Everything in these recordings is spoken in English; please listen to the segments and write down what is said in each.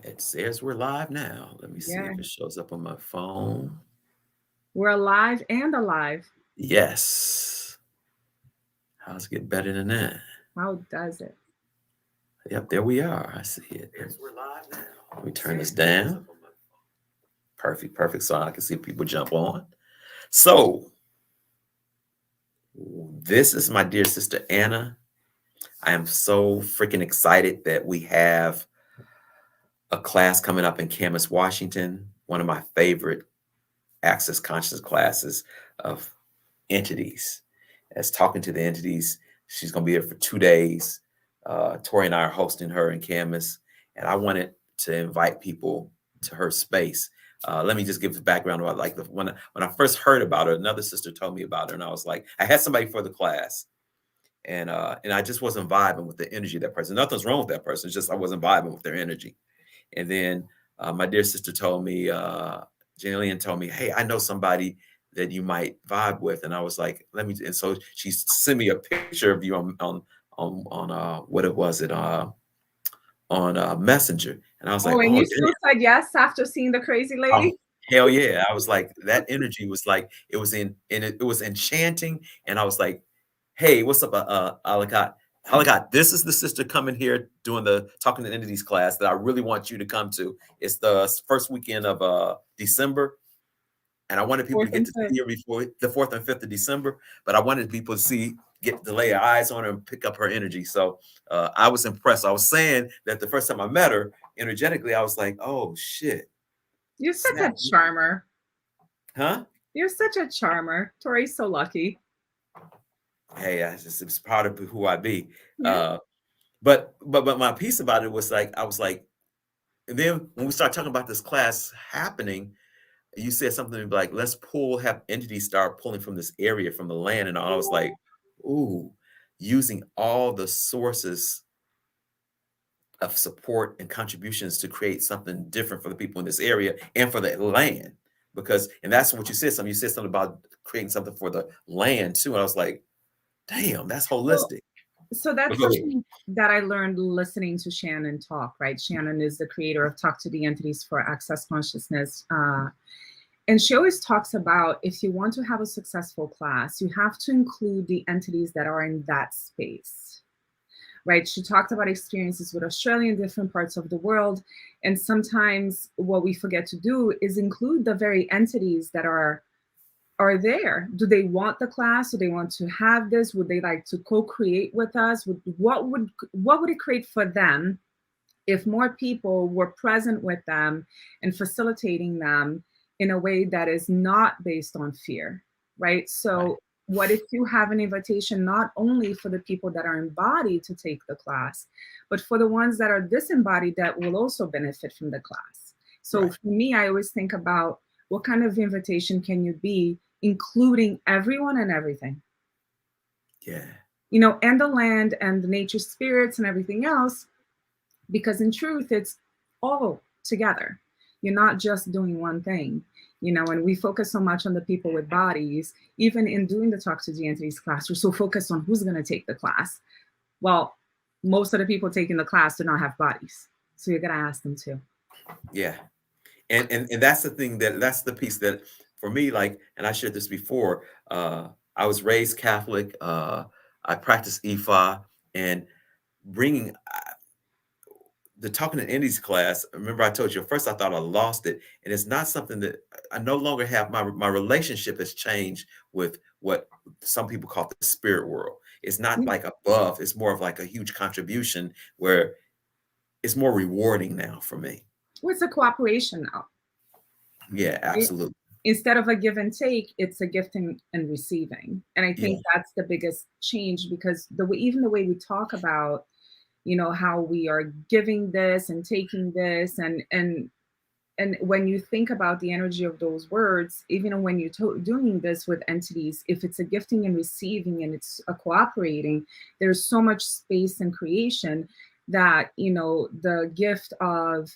It says we're live now. Let me see Yeah, if it shows up on my phone. we're alive and alive. Yes. How's it get better than that? How does it? Yep, there we are. I see it. Let me turn this down. Perfect, perfect. So I can see people jump on. So, this is my dear sister Anna. I am so freaking excited that we have a class coming up in Camas, Washington, one of my favorite access conscious classes of entities. As talking to the entities, she's going to be here for 2 days. Tori and I are hosting her in Camas, and I wanted to invite people to her space. Let me just give the background about like when I first heard about her, another sister told me about her, and I was like, I had somebody for the class, and I just wasn't vibing with the energy of that person. Nothing's wrong with that person. It's just I wasn't vibing with their energy. And then my dear sister told me, Jillian told me, hey, I know somebody that you might vibe with. And I was like, let me. And so she sent me a picture of you on what it was it on Messenger. And I was like, Oh, and oh you damn, still said yes after seeing the crazy oh, lady? hell yeah. I was like, that energy was like it was it was enchanting. And I was like, hey, what's up, Alakat? Alakat, this is the sister coming here doing the talking to entities class that I really want you to come to. It's the first weekend of December, and I wanted people to Fourth get and to fifth. see her before the 4th and 5th of December. But I wanted people to get to lay their eyes on her and pick up her energy. So I was impressed. I was saying that the first time I met her, energetically, I was like, oh shit, You're such a snap, charmer. huh? You're such a charmer. Tori's so lucky. Hey, it's part of who I be. Yeah. Uh, but my piece about it was like I was like, and then when we start talking about this class happening, you said something like, let's have entities start pulling from this area, from the land, and I was like, ooh, using all the sources of support and contributions to create something different for the people in this area and for the land. Because, and that's what you said. You said something about creating something for the land too. And I was like, damn, that's So, holistic. so But that's go ahead. something that I learned listening to Shannon talk, right? Shannon is the creator of Talk to the Entities for Access Consciousness. And she always talks about if you want to have a successful class, you have to include the entities that are in that space, right? She talked about experiences with Australia and different parts of the world. And sometimes what we forget to do is include the very entities that are there. Do they want the class? Do they want to have this? Would they like to co-create with us? What would it create for them if more people were present with them and facilitating them in a way that is not based on fear, right? Right. So, what if you have an invitation not only for the people that are embodied to take the class, but for the ones that are disembodied that will also benefit from the class? So, Right. for me, I always think about what kind of invitation can you be, including everyone and everything, Yeah. and the land and the nature spirits and everything else, because in truth it's all together. You're not just doing one thing, and we focus so much on the people with bodies. Even in doing the Talk to the Entities class, we're so focused on who's going to take the class. Well, most of the people taking the class do not have bodies, so you're going to ask them to. Yeah. And that's the thing, that's the piece that for me, like, and I shared this before, I was raised Catholic, I practiced Ifa, and bringing the talking to indies class. Remember I told you at first I thought I lost it, and it's not something that I no longer have. My relationship has changed with what some people call the spirit world. It's not like above, it's more of like a huge contribution where it's more rewarding now for me. Well, it's a cooperation now, Yeah, right? absolutely. Instead of a give and take, it's a gifting and receiving. And I Yeah. think that's the biggest change, because even the way we talk about, how we are giving this and taking this, and when you think about the energy of those words, even when you're doing this with entities, if it's a gifting and receiving and it's a cooperating, there's so much space and creation that the gift of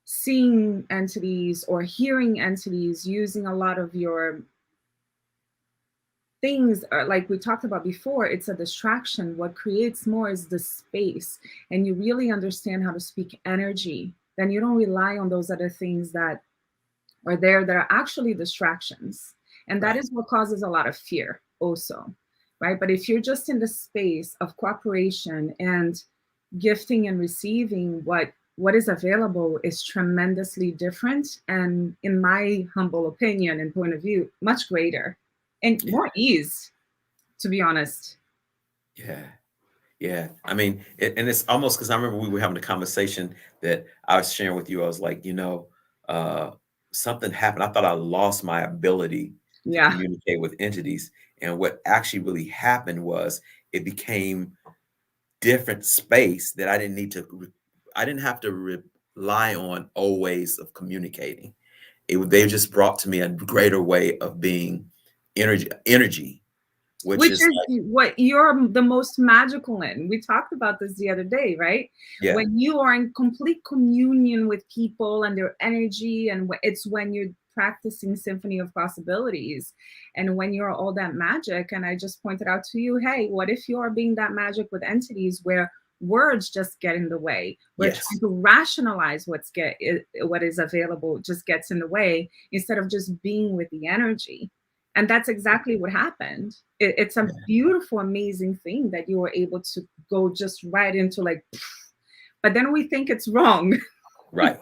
seeing entities or hearing entities using a lot of your things are, like we talked about before, it's a distraction. What creates more is the space, and you really understand how to speak energy then you don't rely on those other things that are there that are actually distractions. And that Right. is what causes a lot of fear also, right? But if you're just in the space of cooperation and gifting and receiving, what is available is tremendously different, and in my humble opinion and point of view, much greater and Yeah. more ease, to be honest. Yeah. Yeah. I mean, and it's almost because I remember we were having a conversation that I was sharing with you. I was like, uh, something happened. I thought I lost my ability to Yeah. communicate with entities. And what actually really happened was it became different space that I didn't have to rely on old ways of communicating. They just brought to me a greater way of being energy, which Which is is like, what you're the most magical in. We talked about this the other day, right? yeah, When you are in complete communion with people and their energy, and it's when you're practicing symphony of possibilities, and when you're all that magic. And I just pointed out to you, hey, what if you're being that magic with entities where words just get in the way? We're trying yes, to rationalize what is available just gets in the way instead of just being with the energy. And that's exactly what happened. It's a yeah, beautiful, amazing thing that you were able to go just right into like, but then we think it's wrong. right,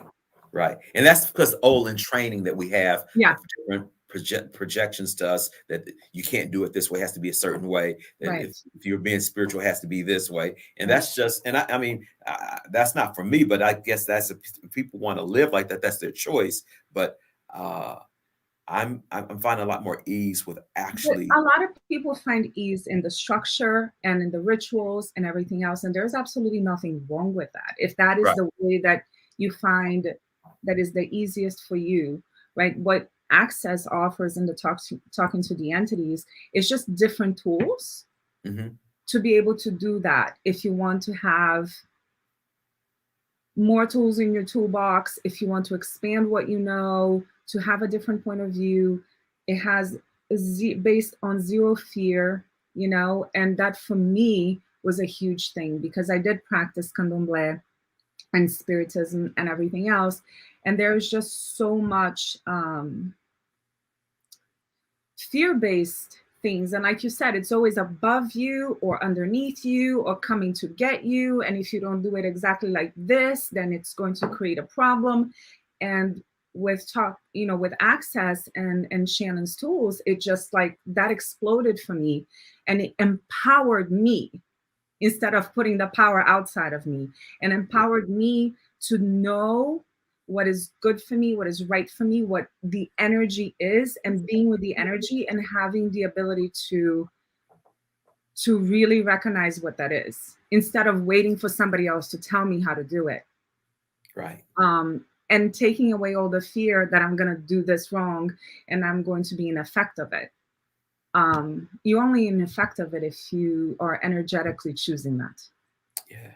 right. And that's because old and training that we have Yeah, of different projections to us that you can't do it this way, it has to be a certain way. That right, if you're being spiritual, it has to be this way. And right. that's just, and I mean, that's not for me, but I guess if people want to live like that, that's their choice. But uh, I'm finding a lot more ease with But actually, a lot of people find ease in the structure and in the rituals and everything else. And there's absolutely nothing wrong with that. If that is right. the way that you find that is the easiest for you, right? What Access offers in the talking to the entities is just different tools Hmm. to be able to do that. If you want to have more tools in your toolbox, if you want to expand what you know, to have a different point of view, it has based on zero fear, and that for me was a huge thing because I did practice candomblé and spiritism and everything else. And there's just so much fear-based things, and like you said, it's always above you or underneath you or coming to get you, and if you don't do it exactly like this, then it's going to create a problem. And with with Access and Shannon's tools, it just like that exploded for me, and it empowered me instead of putting the power outside of me, and empowered me to know what is good for me, what is right for me, what the energy is, and being with the energy and having the ability to really recognize what that is instead of waiting for somebody else to tell me how to do it. Right. And taking away all the fear that I'm going to do this wrong and I'm going to be in effect of it. You're only in effect of it if you are energetically choosing that. Yeah.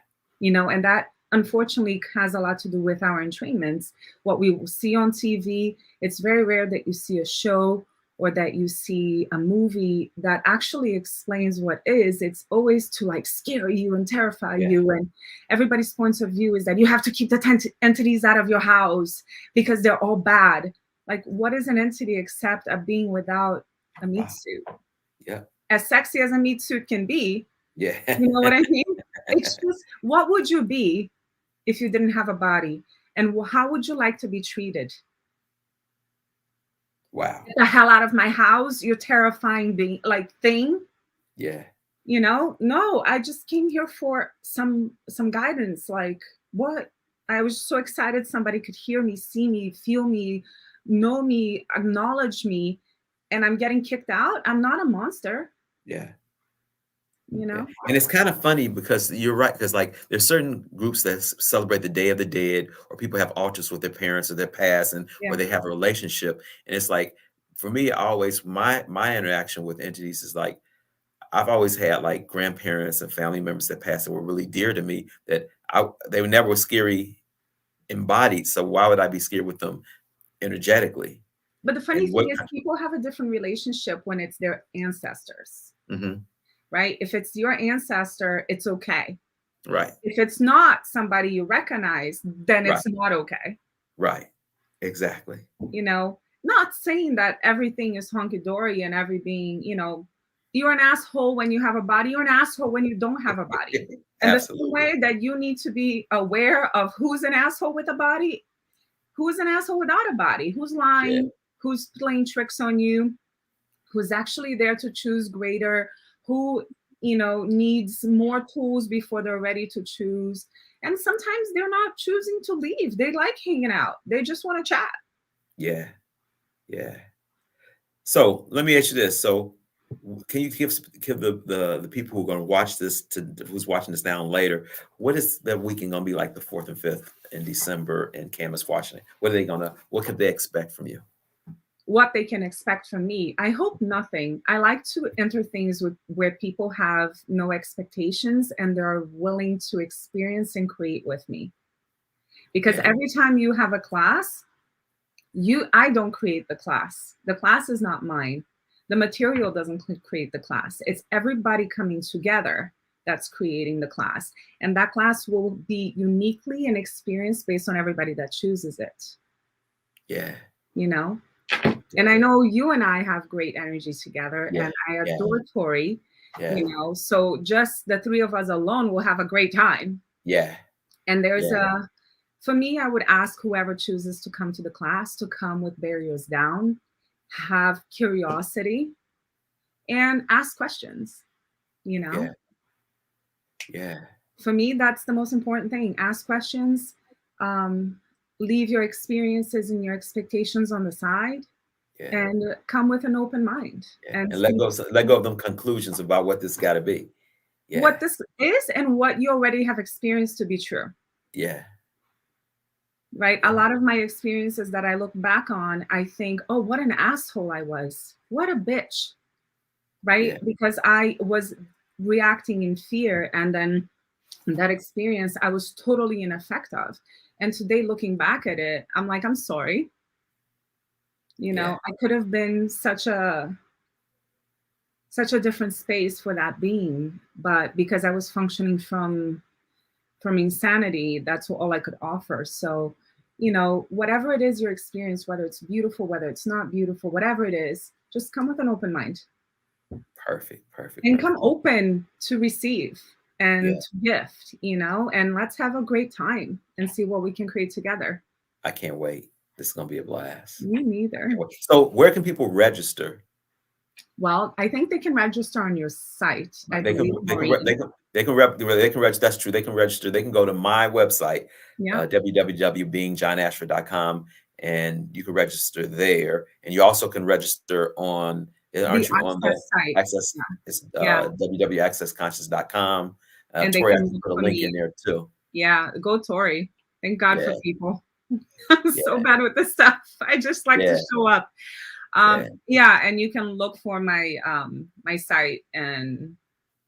And that unfortunately has a lot to do with our entrainments. What we see on TV, it's very rare that you see a show or that you see a movie that actually explains what is. It's always to like scare you and terrify Yeah. you. And everybody's point of view is that you have to keep the entities out of your house because they're all bad. Like, what is an entity except a being without a meat Wow. suit? Yeah. As sexy as a meat suit can be, Yeah. you know what I mean? It's just, what would you be if you didn't have a body? And how would you like to be treated? Wow. Get the hell out of my house, you terrifying being like thing. Yeah. No, I just came here for some guidance. Like, what? I was so excited somebody could hear me, see me, feel me, know me, acknowledge me, and I'm getting kicked out. I'm not a monster, Yeah. you Yeah, know? and it's kind of funny because you're right. Because like there's certain groups that celebrate the Day of the Dead, or people have altars with their parents or their past, and Yeah. where they have a relationship. And it's like for me, always my interaction with entities is like I've always had like grandparents and family members that passed that were really dear to me. That they were never scary embodied. So why would I be scared with them energetically? But the funny And thing what? is, people have a different relationship when it's their ancestors, Mhm. right? If it's your ancestor, it's okay. Right. If it's not somebody you recognize, then Right. it's not okay. Right. Exactly. You know, not saying that everything is hunky-dory and everything, you know, you're an asshole when you have a body, you're an asshole when you don't have a body. And the same Absolutely. way that you need to be aware of who's an asshole with a body, who's an asshole without a body, who's Yeah. lying, who's playing tricks on you, who's actually there to choose greater, who, you know, needs more tools before they're ready to choose. And sometimes they're not choosing to leave. They like hanging out. They just want to chat. Yeah. Yeah. So let me ask you this. So can you give the people who are going to watch this to who's watching this now and later, what is that weekend going to be like the 4th and 5th in December in Camas, Washington? What could they expect from you? What they can expect from me. I hope nothing. I like to enter things with where people have no expectations and they're willing to experience and create with me. Because Yeah. every time you have a class, I don't create the class. The class is not mine. The material doesn't create the class. It's everybody coming together that's creating the class. And that class will be uniquely an experience based on everybody that chooses it. Yeah. You know? And I Yeah. know you and I have great energy together, Yeah. and I Yeah. adore Tori, Yeah. you know, so just the three of us alone will have a great time. Yeah. And there's Yeah. for me, I would ask whoever chooses to come to the class to come with barriers down, have curiosity, and ask questions, you know. Yeah. Yeah. For me, that's the most important thing. Ask questions, um, leave your experiences and your expectations on the side, Yeah. and come with an open mind Yeah. and And see let go of them conclusions about what this got to be. what Yeah. this is and what you already have experienced to be true, Yeah. right? A Yeah. lot of my experiences that I look back on, I think, oh, what an asshole I was. What a bitch, right? Yeah. Because I was reacting in fear. And then that experience, I was totally ineffective. And today, looking back at it, I'm like, I'm sorry. You Yeah. know, I could have been such a different space for that being, but because I was functioning from insanity, that's all I could offer. So, you know, whatever it is your experience, whether it's beautiful, whether it's not beautiful, whatever it is, just come with an open mind Perfect. Perfect. and come Perfect. open to receive Yeah. and to gift, you know, and let's have a great time and see what we can create together. I can't wait. This is going to be a blast. Me I can't neither. wait. So where can people register? Well, I think they can register on your site. I They can believe, they can re Maureen. they can register. That's true. They can register. They can go to my website, Yeah. www.beingjohnashford.com, and you can register there. And you also can register on, The aren't you on the access site. access? Yeah. It's Yeah. www.accessconscious.com. And they Tori, I can can look put a for link me. in there too. Yeah. Go Tori. Thank God Yeah, for people. I'm yeah, so bad with this stuff. I just like to yeah, show up. yeah, Yeah, and you can look for my my site and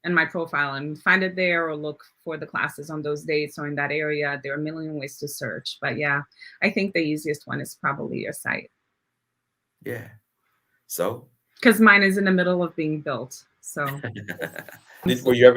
my profile and find it there, or look for the classes on those dates or in that area. There are a million ways to search. But yeah, I think the easiest one is probably your site. yeah. So, Because mine is in the middle of being built. So were you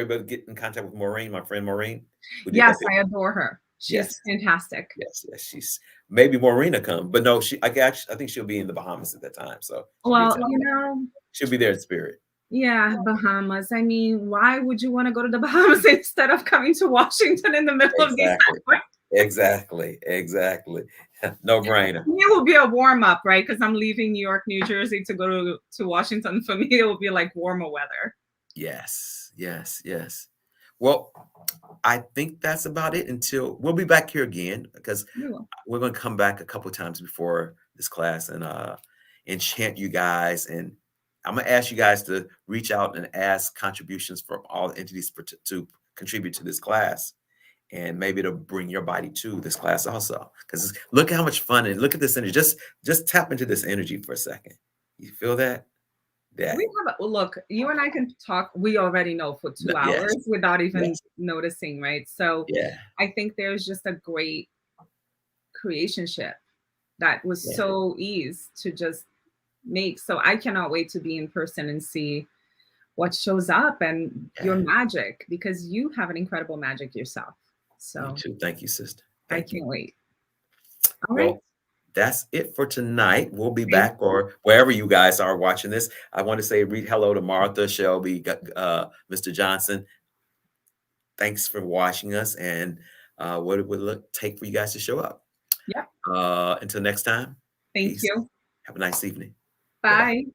able to get in contact with Maureen, my friend Maureen, who did yes, that picture? I adore her. She's Yes. fantastic. Yes, yes, she's maybe Maureen come, but no, I think she'll be in the Bahamas at that time, so she'll be in Well, town. you know, She'll be there in spirit. yeah, Bahamas. I mean, why would you want to go to the Bahamas instead of coming to Washington in the middle of Exactly, December? exactly, exactly. No brainer. It will be a warm up, right? Because I'm leaving New York, New Jersey to go to Washington. For me, it will be like warmer weather. Yes, yes, yes. Well, I think that's about it until we'll be back here again because We will. we're going to come back a couple of times before this class and enchant you guys. And I'm going to ask you guys to reach out and ask contributions from all the entities to contribute to this class. And maybe it'll bring your body to this class also. Because look how much fun and look at this energy. Just tap into this energy for a second. You feel that? We That have look. You and I can talk. We already know for two yes, hours without even yes, noticing, right? So yeah, I think there's just a great creationship that was yeah, so easy to just make. So I cannot wait to be in person and see what shows up and your Yeah. magic, because you have an incredible magic yourself. You So too. Thank you, sister. I Thank you. can't wait. All right. Well, that's it for tonight. We'll be Thank back, you. or wherever you guys are watching this. I want to say read hello to Martha, Shelby, Mr. Johnson. Thanks for watching us, and what it would take for you guys to show up. Yep. Until next time, Thank peace. you. Have a nice evening. Bye bye. Bye.